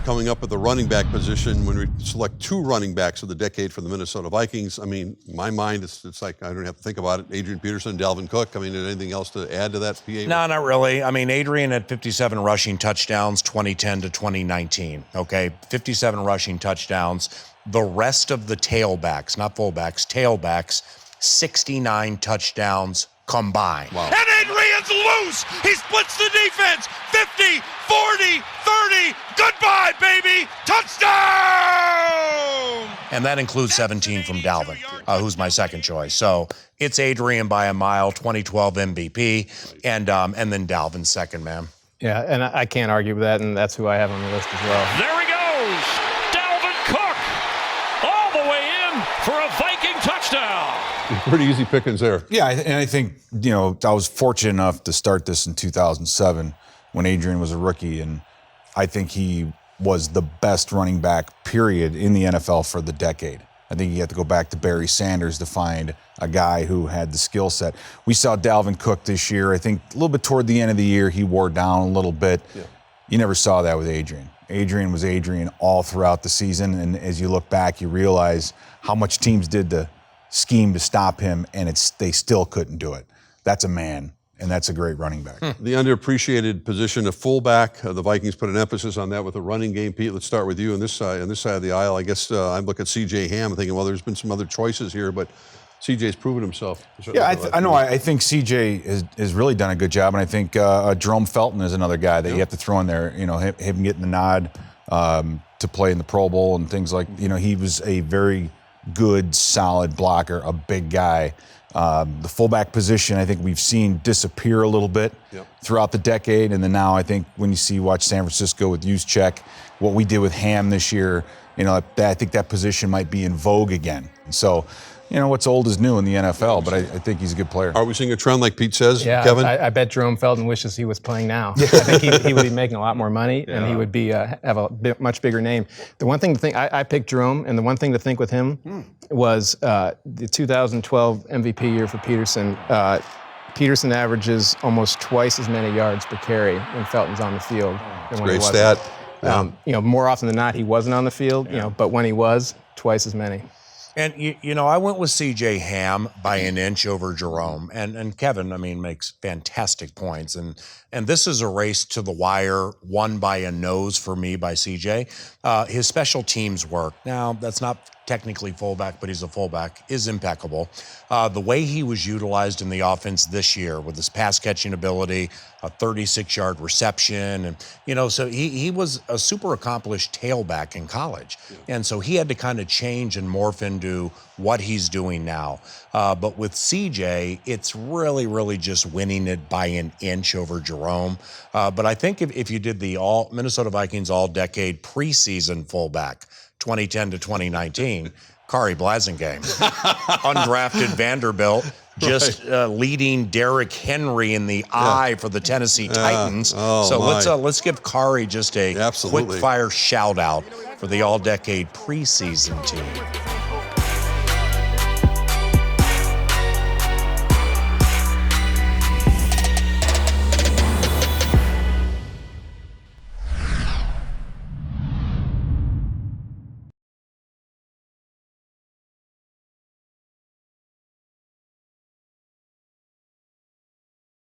coming up at the running back position when we select 2 running backs of the decade for the Minnesota Vikings. I mean, in my mind, it's like I don't have to think about it. Adrian Peterson, Dalvin Cook. I mean, anything else to add to that, PA? No, not really. I mean, Adrian had 57 rushing touchdowns, 2010 to 2019. Okay, 57 rushing touchdowns. The rest of the tailbacks, not fullbacks, tailbacks, 69 touchdowns combined. Wow. And Adrian's loose. He splits the defense. 50, 40, 30. Goodbye, baby. Touchdown! And that includes 17 from Dalvin, who's my second choice. So it's Adrian by a mile, 2012 MVP, and then Dalvin's second, man. Yeah, and I can't argue with that, and that's who I have on the list as well. There he goes. Dalvin Cook all the way in for a Viking touchdown. Pretty easy pickings there. Yeah, and I think, you know, I was fortunate enough to start this in 2007 when Adrian was a rookie, and I think he was the best running back, period, in the NFL for the decade. I think you have to go back to Barry Sanders to find a guy who had the skill set. We saw Dalvin Cook this year. I think a little bit toward the end of the year, he wore down a little bit. Yeah. You never saw that with Adrian. Adrian was Adrian all throughout the season, and as you look back, you realize how much teams did to scheme to stop him, and they still couldn't do it. That's a man, and that's a great running back. The underappreciated position of fullback, the Vikings put an emphasis on that with the running game. Pete, let's start with you on this side of the aisle. I guess I look at C.J. Hamm thinking, well, there's been some other choices here, but C.J.'s proven himself. Yeah, I know. I think C.J. has really done a good job, and I think Jerome Felton is another guy that you have to throw in there. You know, him getting the nod to play in the Pro Bowl and things like. You know, he was a very good, solid blocker, a big guy. The fullback position, I think we've seen disappear a little bit throughout the decade, and then now I think when you watch San Francisco with Juszczyk, what we did with Hamm this year, you know, I think that position might be in vogue again. So, you know, what's old is new in the NFL, but I think he's a good player. Are we seeing a trend like Pete says, Kevin? Yeah, I bet Jerome Felton wishes he was playing now. I think he would be making a lot more money, and he would be have a much bigger name. The one thing to think, I picked Jerome, and the one thing to think with him was the 2012 MVP year for Peterson. Peterson averages almost twice as many yards per carry when Felton's on the field than when he wasn't. Great stat. You know, more often than not, he wasn't on the field. You know, but when he was, twice as many. And, you know, I went with C.J. Hamm by an inch over Jerome. And Kevin, I mean, makes fantastic points. And this is a race to the wire, won by a nose for me by C.J. His special teams work. Now, that's not technically fullback, but he's a fullback, is impeccable. The way he was utilized in the offense this year with his pass-catching ability, a 36-yard reception, and, you know, so he was a super accomplished tailback in college. And so he had to kind of change and morph into what he's doing now. But with CJ, it's really, really just winning it by an inch over Jerome. But I think if you did the Minnesota Vikings All-Decade preseason fullback, 2010 to 2019, Kari Blasingame, undrafted Vanderbilt, just leading Derrick Henry in the eye for the Tennessee Titans. So let's give Kari just a quick fire shout out for the All-Decade preseason team.